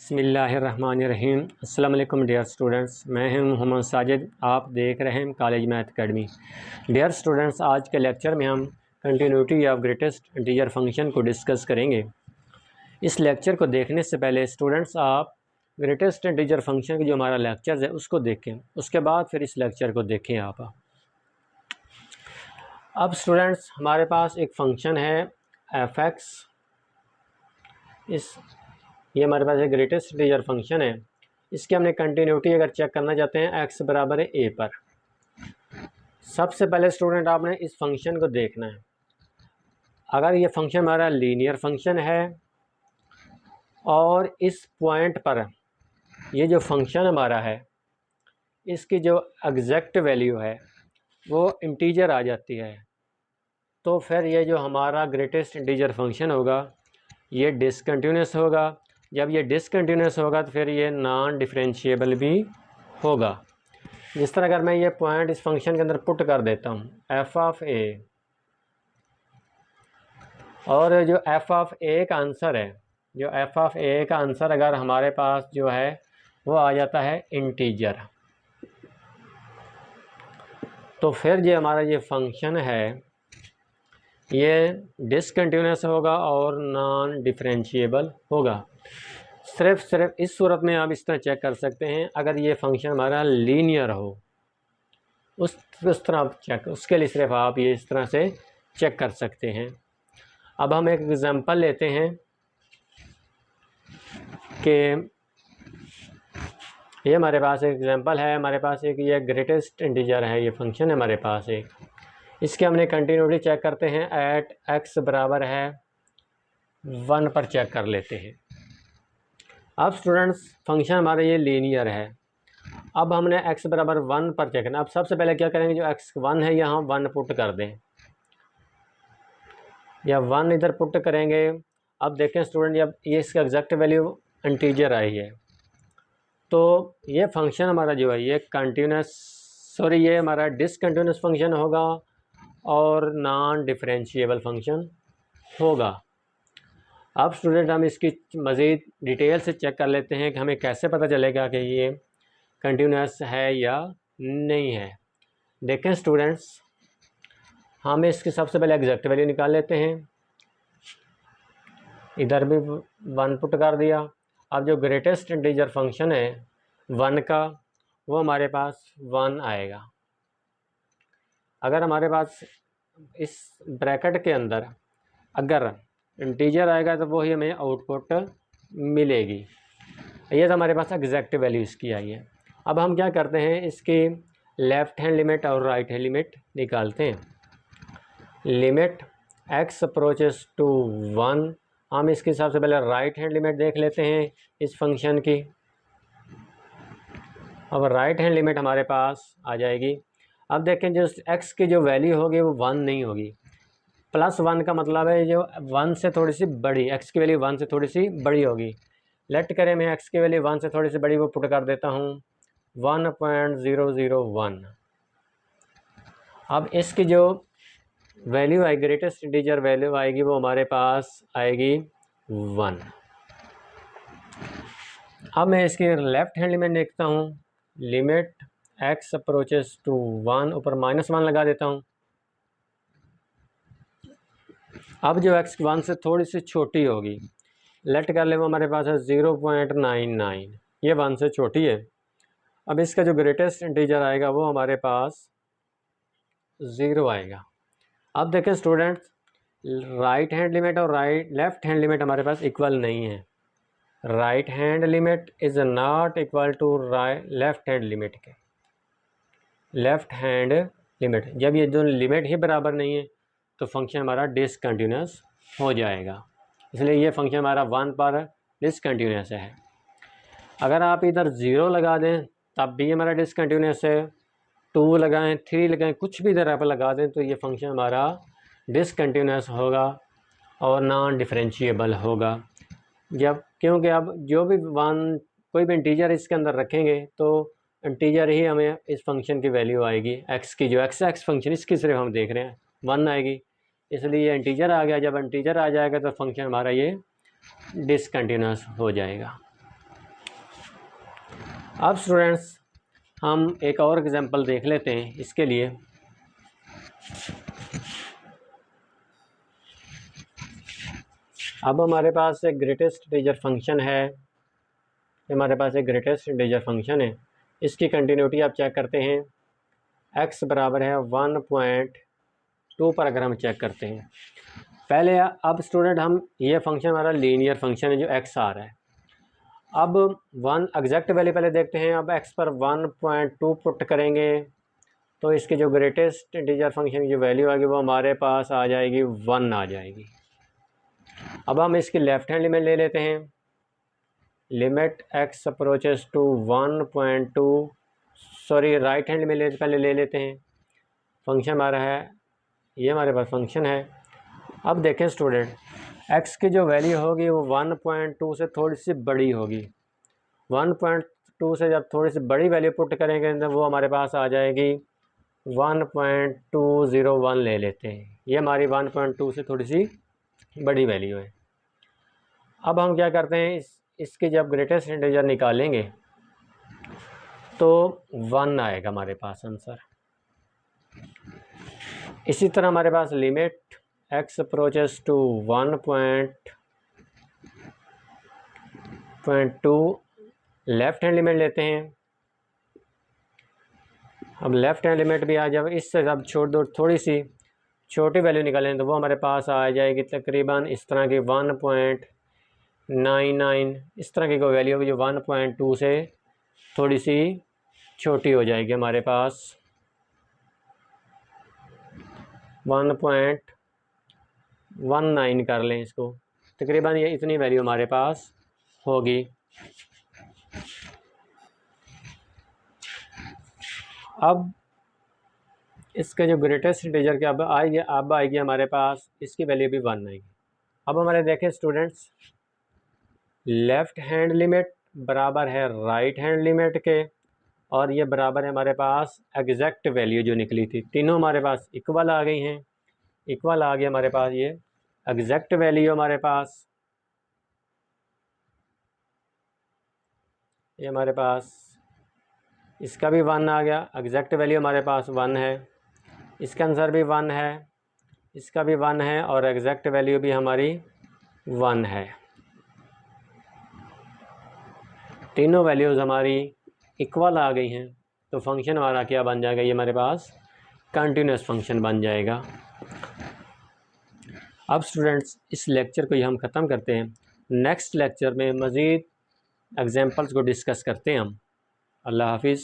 बिस्मिल्लाहिर्रहमानिर्रहीम। अस्सलाम वालेकुम डियर स्टूडेंट्स, मैं हूं मोहम्मद साजिद। आप देख रहे हैं college math academy. Dear students, आज के लेक्चर में हम continuity of greatest integer function को डिस्कस करेंगे। इस लेक्चर को देखने से पहले स्टूडेंट्स आप ग्रेटेस्ट इंटीजर फंक्शन की जो हमारा लेक्चर है उसको देखें, उसके बाद फिर इस लेक्चर को देखें आप। अब स्टूडेंट्स, हमारे पास एक फंक्शन है एफ एक्स। ये हमारे पास एक ग्रेटेस्ट इंटीजर फंक्शन है। इसकी हमने कंटिन्यूटी अगर चेक करना चाहते हैं x बराबर है a पर। सबसे पहले स्टूडेंट आपने इस फंक्शन को देखना है। अगर ये फंक्शन हमारा लीनियर फंक्शन है और इस पॉइंट पर ये जो फंक्शन हमारा है इसकी जो एग्जैक्ट वैल्यू है वो इंटीजर आ जाती है, तो फिर ये जो हमारा ग्रेटेस्ट इंटीजर फंक्शन होगा ये डिसकंटिन्यूस होगा। जब ये डिसकंटिन्यूस होगा तो फिर ये नॉन डिफरेंशिएबल भी होगा। जिस तरह अगर मैं ये पॉइंट इस फंक्शन के अंदर पुट कर देता हूँ एफ ऑफ ए, और जो एफ ऑफ ए का आंसर है, जो एफ ऑफ ए का आंसर अगर हमारे पास जो है वो आ जाता है इंटीजर, तो फिर ये हमारा ये फंक्शन है ये डिसकंटिन्यूस होगा और नॉन डिफरेंशिएबल होगा। सिर्फ इस सूरत में आप इस तरह चेक कर सकते हैं, अगर ये फंक्शन हमारा लीनियर हो उस तरह आप चेक, उसके लिए सिर्फ आप ये इस तरह से चेक कर सकते हैं। अब हम एक एग्जांपल लेते हैं कि ये हमारे पास एक एग्जांपल है, हमारे पास एक ये ग्रेटेस्ट इंटीजर है, ये फंक्शन है हमारे पास एक। इसके हमने कंटिन्यूटी चेक करते हैं एट x बराबर है 1 पर चेक कर लेते हैं। अब स्टूडेंट्स फंक्शन हमारा ये लीनियर है। अब हमने x बराबर 1 पर चेक करना। अब सबसे पहले क्या करेंगे, जो x 1 है यहाँ 1 पुट कर दें, या 1 इधर पुट करेंगे। अब देखें स्टूडेंट, जब ये इसका एग्जैक्ट वैल्यू इंटीजर आई है तो ये फंक्शन हमारा जो है ये ये हमारा डिसकंटिन्यूस फंक्शन होगा और नॉन डिफरेंशिएबल फंक्शन होगा। अब स्टूडेंट हम इसकी मज़ीद डिटेल से चेक कर लेते हैं कि हमें कैसे पता चलेगा कि ये कंटिन्यूस है या नहीं है। देखें स्टूडेंट्स, हम इसकी सबसे पहले एग्जैक्ट वैल्यू निकाल लेते हैं। इधर भी 1 पुट कर दिया। अब जो ग्रेटेस्ट इंटीजर फंक्शन है 1 का, वो हमारे पास 1 आएगा। अगर हमारे पास इस ब्रैकेट के अंदर अगर इंटीजर आएगा तो वही हमें आउटपुट मिलेगी। ये तो हमारे पास एग्जैक्ट वैल्यू इसकी आई है। अब हम क्या करते हैं, इसकी लेफ़्ट हैंड लिमिट और राइट हैंड लिमिट निकालते हैं। लिमिट x अप्रोचेस टू 1, हम इसके हिसाब से पहले राइट हैंड लिमिट देख लेते हैं इस फंक्शन की। अब राइट हैंड लिमिट हमारे पास आ जाएगी। अब देखें जो x की जो वैल्यू होगी वो 1 नहीं होगी। +1 का मतलब है जो 1 से थोड़ी सी बड़ी, x की वैल्यू 1 से थोड़ी सी बड़ी होगी। लेट करें मैं x की वैल्यू 1 से थोड़ी सी बड़ी वो पुट कर देता हूँ 1.001। अब इसकी जो वैल्यू आएगी, ग्रेटेस्ट इंटीजर वैल्यू आएगी, वो हमारे पास आएगी 1। अब मैं इसकी लेफ़्ट हैंड लिमिट देखता हूँ। लिमिट x अप्रोचेस टू 1, ऊपर -1 लगा देता हूँ। अब जो x 1 से थोड़ी सी छोटी होगी, लेट कर ले, वो हमारे पास है 0.99, ये 1 से छोटी है। अब इसका जो ग्रेटेस्ट इंटीजर आएगा वो हमारे पास 0 आएगा। अब देखें स्टूडेंट्स, राइट हैंड लिमिट और लेफ़्ट हैंड लिमिट हमारे पास इक्वल नहीं है। Right hand limit is not equal to left hand limit के। लेफ़्ट हैंड लिमिट, जब ये दोनों लिमिट ही बराबर नहीं है तो फंक्शन हमारा डिसकंटिन्यूस हो जाएगा। इसलिए ये फंक्शन हमारा 1 पर डिसकंटिन्यूस है। अगर आप इधर 0 लगा दें तब भी हमारा डिसकंटिन्यूस है, 2 लगाएं, 3 लगाएं, कुछ भी इधर आप लगा दें तो ये फंक्शन हमारा डिसकंटिन्यूस होगा और नॉन डिफरेंशिएबल होगा। जब क्योंकि अब जो भी कोई भी इंटीजर इसके अंदर रखेंगे तो इंटीजर ही हमें इस फंक्शन की वैल्यू आएगी। x की जो x फंक्शन इसकी सिर्फ हम देख रहे हैं 1 आएगी, इसलिए ये इंटीजर आ गया। जब इंटीजर आ जाएगा तो फंक्शन हमारा ये डिसकंटिन्यूस हो जाएगा। अब स्टूडेंट्स हम एक और एग्जांपल देख लेते हैं इसके लिए। अब हमारे पास एक ग्रेटेस्ट इंटीजर फंक्शन है, हमारे पास एक ग्रेटेस्ट इंटीजर फंक्शन है। इसकी कंटिन्यूटी आप चेक करते हैं, x बराबर है 1.2 पर अगर हम चेक करते हैं पहले। अब स्टूडेंट हम ये फंक्शन हमारा लीनियर फंक्शन है जो x आ रहा है। अब 1 एग्जैक्ट वैल्यू पहले देखते हैं। अब x पर 1.2 पुट करेंगे तो इसके जो ग्रेटेस्ट इंटीजर फंक्शन की जो वैल्यू आएगी वो हमारे पास आ जाएगी 1 आ जाएगी। अब हम इसकी लेफ़्ट हैंड लिमिट ले लेते हैं, limit x approaches to 1.2, sorry right hand limit पहले ले लेते हैं। फंक्शन हमारा है, ये हमारे पास फंक्शन है। अब देखें स्टूडेंट, x की जो वैल्यू होगी वो 1.2 से थोड़ी सी बड़ी होगी। 1.2 से जब थोड़ी सी बड़ी वैल्यू पुट करेंगे तो वो हमारे पास आ जाएगी 1.201 ले लेते हैं। ये हमारी 1.2 से थोड़ी सी बड़ी वैल्यू है। अब हम क्या करते हैं, इसके जब ग्रेटेस्ट इंटीजर निकालेंगे तो 1 आएगा हमारे पास आंसर। इसी तरह हमारे पास limit x approaches to 1.2 left hand limit लेते हैं। अब लेफ़्ट हैंड लिमिट भी आ जाए, इससे जब छोड़ दो थोड़ी सी छोटी वैल्यू निकालें तो वो हमारे पास आ जाएगी तकरीबन इस तरह की 1.99, इस तरह की कोई वैल्यू होगी जो 1.2 से थोड़ी सी छोटी हो जाएगी। हमारे पास 1.19 कर लें इसको, तकरीबन ये इतनी वैल्यू हमारे पास होगी। अब इसके जो ग्रेटेस्ट इंटीजर के अब आएगी हमारे पास, इसकी वैल्यू भी 1 आएगी। अब हमारे देखें स्टूडेंट्स, लेफ़्ट हैंड लिमिट बराबर है राइट हैंड लिमिट के, और ये बराबर है हमारे पास एग्जैक्ट वैल्यू जो निकली थी। तीनों हमारे पास इक्वल आ गई हैं, इक्वल आ गई हमारे पास ये एग्जैक्ट वैल्यू हमारे पास, ये हमारे पास इसका भी 1 आ गया, एग्जैक्ट वैल्यू हमारे पास 1 है, इसका आंसर भी 1 है, इसका भी 1 है, और एग्जैक्ट वैल्यू भी हमारी 1 है। तीनों वैल्यूज़ हमारी इक्वल आ गई हैं, तो फंक्शन हमारा क्या बन जाएगा, ये हमारे पास कंटिन्यूस फंक्शन बन जाएगा। अब स्टूडेंट्स इस लेक्चर को हम ख़त्म करते हैं। नेक्स्ट लेक्चर में मज़ीद एग्जांपल्स को डिस्कस करते हैं हम। अल्लाह हाफिज़।